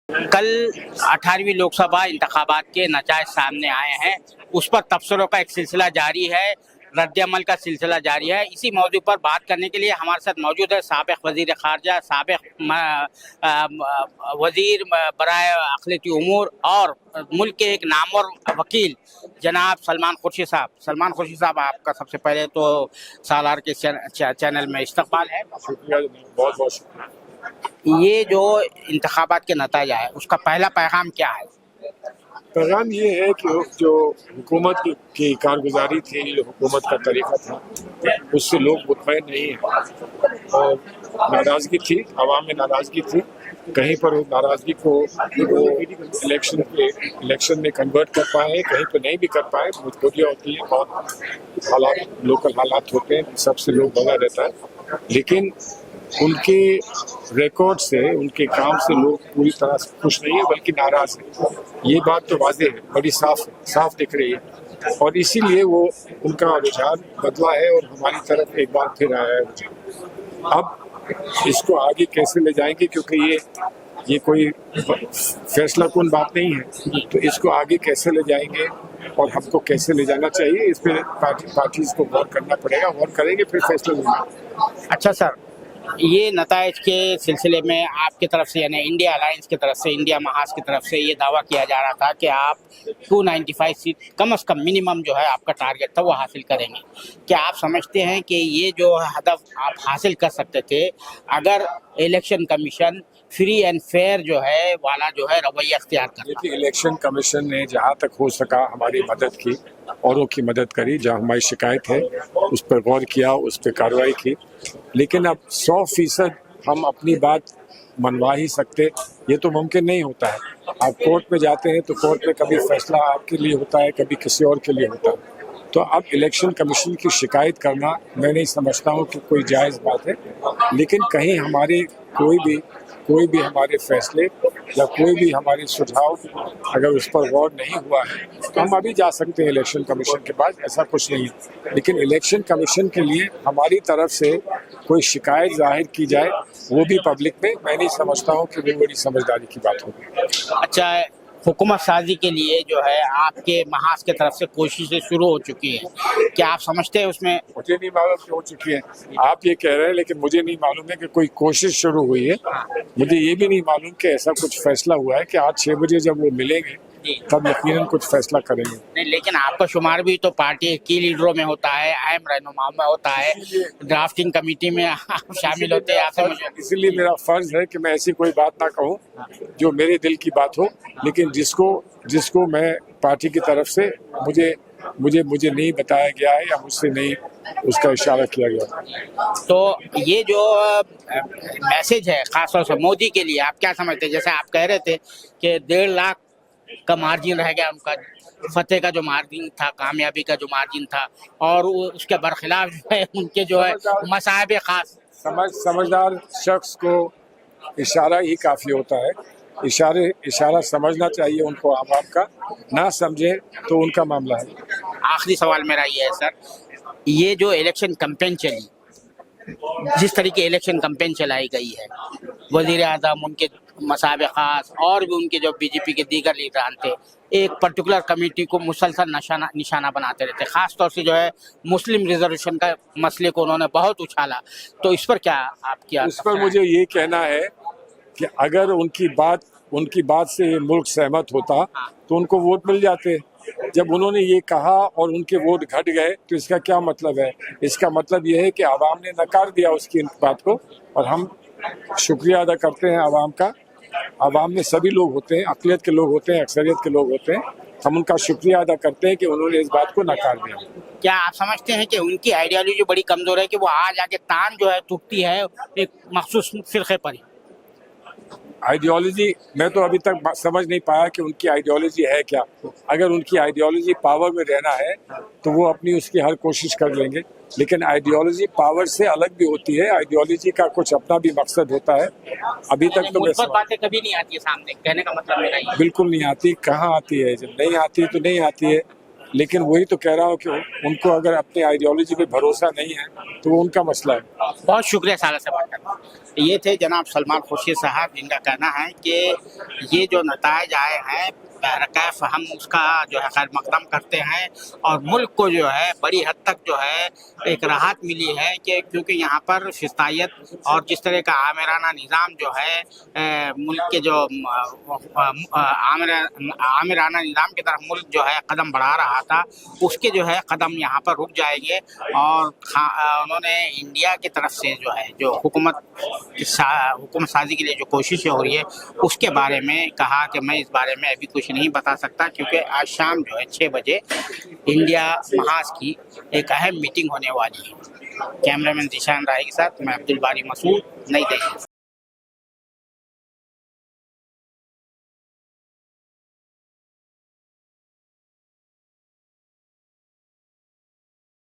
कल 18वीं लोकसभा इंतखाबात के नतीजे सामने आए हैं, उस पर तबसरों का एक सिलसिला जारी है, रद्द-ए-अमल का सिलसिला जारी है। इसी मौजू पर बात करने के लिए हमारे साथ मौजूद है साबिक वज़ीर ख़ारजा, साबिक वज़ीर बराए अक़लियती उमूर और मुल्क के एक नामवर वकील जनाब सलमान खुर्शीद साहब। सलमान खुर्शीद साहब, आपका सबसे पहले तो सालार के चैनल में इस्तक़बाल है। शुक्रिया, बहुत बहुत शुक्रिया। ये जो इंतखाबात के नतीजा है, उसका पहला पैगाम क्या है? पैगाम ये है कि जो हुकूमत की कारगुजारी थी, जो हुकूमत का तरीका था, उससे लोग मुतमईन नहीं हैं और नाराज़गी थी, आवाम में नाराज़गी थी। कहीं पर उस नाराज़गी को वो इलेक्शन में कन्वर्ट कर पाए, कहीं पर नहीं भी कर पाए। मजबूरियाँ होती हैं, बहुत हालात, लोकल हालात होते हैं, सबसे लोग बना रहता है, लेकिन उनके रिकॉर्ड से, उनके काम से लोग पूरी तरह से खुश नहीं है बल्कि नाराज़ है। ये बात तो वाज़ेह है, बड़ी साफ दिख रही है और इसीलिए वो उनका रुझान बदला है और हमारी तरफ एक बार फिर आया है। अब इसको आगे कैसे ले जाएंगे, क्योंकि ये कोई फैसला कुन बात नहीं है, तो इसको आगे कैसे ले जाएंगे और हमको कैसे ले जाना चाहिए, इस पर पार्टीज को गौर करना पड़ेगा। गौर करेंगे फिर फैसला लेंगे। अच्छा सर, ये नताइज के सिलसिले में आपकी तरफ से, यानी इंडिया अलायंस की तरफ से, इंडिया महाज की तरफ से ये दावा किया जा रहा था कि आप 295 सीट कम से कम मिनिमम जो है आपका टारगेट था वो हासिल करेंगे। क्या आप समझते हैं कि ये जो हदफ आप हासिल कर सकते थे अगर election commission free and fair जो है वाला जो है रवैया अख्तियार करता? देखिए, इलेक्शन कमीशन ने जहाँ तक हो सका हमारी मदद की, औरों की मदद करी, जहाँ हमारी शिकायत है उस पर गौर किया, उस पर कार्रवाई की, लेकिन अब 100% हम अपनी बात मनवा ही सकते, ये तो मुमकिन नहीं होता है। आप कोर्ट में जाते हैं तो कोर्ट में कभी फैसला आपके लिए होता है, कभी किसी और के लिए होता है। तो अब इलेक्शन कमीशन की शिकायत करना मैं नहीं समझता हूँ कि कोई जायज़ बात है, लेकिन कहीं हमारे कोई भी हमारे फैसले या कोई भी हमारे सुझाव अगर उस पर गौर नहीं हुआ है तो हम अभी जा सकते हैं इलेक्शन कमीशन के पास, ऐसा कुछ नहीं है। लेकिन इलेक्शन कमीशन के लिए हमारी तरफ से कोई शिकायत जाहिर की जाए, वो भी पब्लिक में, मैं नहीं समझता हूँ कि वो बड़ी समझदारी की बात होगी। अच्छा, हुकूमत साजी के लिए जो है आपके महाज की तरफ से कोशिशें शुरू हो चुकी हैं, क्या आप समझते हैं उसमें? मुझे नहीं मालूम कि हो चुकी है, आप ये कह रहे हैं, लेकिन मुझे नहीं मालूम है कि कोई कोशिश शुरू हुई है। मुझे ये भी नहीं मालूम कि ऐसा कुछ फैसला हुआ है कि आज 6 बजे जब वो मिलेंगे तब यकीनन कुछ फैसला करेंगे। नहीं, लेकिन आपका शुमार भी तो पार्टी की लीडरों में होता है, अहम रहनुमाओं में होता है, ड्राफ्टिंग कमेटी में आप शामिल होते हैं। इसीलिए मेरा फर्ज है कि मैं ऐसी कोई बात ना कहूँ जो मेरे दिल की बात हो, लेकिन जिसको मैं पार्टी की तरफ से मुझे नहीं बताया गया है या मुझसे नहीं उसका इशारा किया गया। तो ये जो मैसेज है खासतौर से मोदी के लिए, आप क्या समझते हैं? जैसे आप कह रहे थे कि 1.5 लाख का मार्जिन रह गया उनका, फतेह का जो मार्जिन था, कामयाबी का जो मार्जिन था, और उसके बरखिलाफ जो है उनके जो है मसाइब खास। समझदार शख्स को इशारा ही काफ़ी होता है। इशारा समझना चाहिए उनको, आवाम का ना समझे तो उनका मामला है। आखिरी सवाल मेरा ये है सर, ये जो इलेक्शन कैंपेन चली, जिस तरीके इलेक्शन कैंपेन चलाई गई है, वजीर आज़म, उनके मसाइब खास और भी उनके जो बीजेपी के दीगर लीडरान थे, एक पर्टिकुलर कमेटी को मुसलसल निशाना बनाते रहते, ख़ास तौर से जो है मुस्लिम रिजर्वेशन का मसले को उन्होंने बहुत उछाला। तो इस पर क्या आपकी? इस पर मुझे ये कहना है कि अगर उनकी बात से मुल्क सहमत होता तो उनको वोट मिल जाते। जब उन्होंने ये कहा और उनके वोट घट गए तो इसका क्या मतलब है? इसका मतलब ये है कि आवाम ने नकार दिया उसकी बात को, और हम शुक्रिया अदा करते हैं आवाम का। आवाम में सभी लोग होते हैं, अक़लियत के लोग होते हैं, अक्सरियत के लोग होते हैं, हम उनका शुक्रिया अदा करते हैं कि उन्होंने इस बात को नकार दिया। क्या आप समझते हैं कि उनकी आइडियोलॉजी बड़ी कमज़ोर है कि वो आज आके तान जो है टूटती है एक मखसूस फ़िरक़े पर? आइडियोलॉजी मैं तो अभी तक समझ नहीं पाया कि उनकी आइडियोलॉजी है क्या। अगर उनकी आइडियोलॉजी पावर में रहना है तो वो अपनी उसकी हर कोशिश कर लेंगे, लेकिन आइडियोलॉजी पावर से अलग भी होती है। आइडियोलॉजी का कुछ अपना भी मकसद होता है। अभी तक तो बातें कभी नहीं आती है सामने, कहने का मतलब मेरा ये। बिल्कुल नहीं आती। कहाँ आती है? जब नहीं आती तो नहीं आती है। लेकिन वही तो कह रहा हूँ कि उनको अगर अपनी आइडियोलॉजी पे भरोसा नहीं है तो वो उनका मसला है। बहुत शुक्रिया साला से बात करना। ये थे जनाब सलमान खुर्शीद साहब, जिनका कहना है कि ये जो नताइज आए हैं कैफ हम उसका जो है खैर मकदम करते हैं, और मुल्क को जो है बड़ी हद तक जो है एक राहत मिली है कि क्योंकि यहाँ पर शिस्तायत और जिस तरह का आमिराना निज़ाम जो है मुल्क के जो आमिराना निज़ाम की तरफ मुल्क जो है कदम बढ़ा रहा था, उसके जो है कदम यहाँ पर रुक जाएंगे। और उन्होंने इंडिया की तरफ से जो है जो हुकूमत साजी के लिए जो कोशिशें हो रही है उसके बारे में कहा कि मैं इस बारे में अभी कुछ नहीं बता सकता, क्योंकि आज शाम जो है 6 बजे इंडिया महाज की एक अहम मीटिंग होने वाली है। कैमरामैन जिशान राय के साथ मैं अब्दुल बारी मसूद, नई दिल्ली।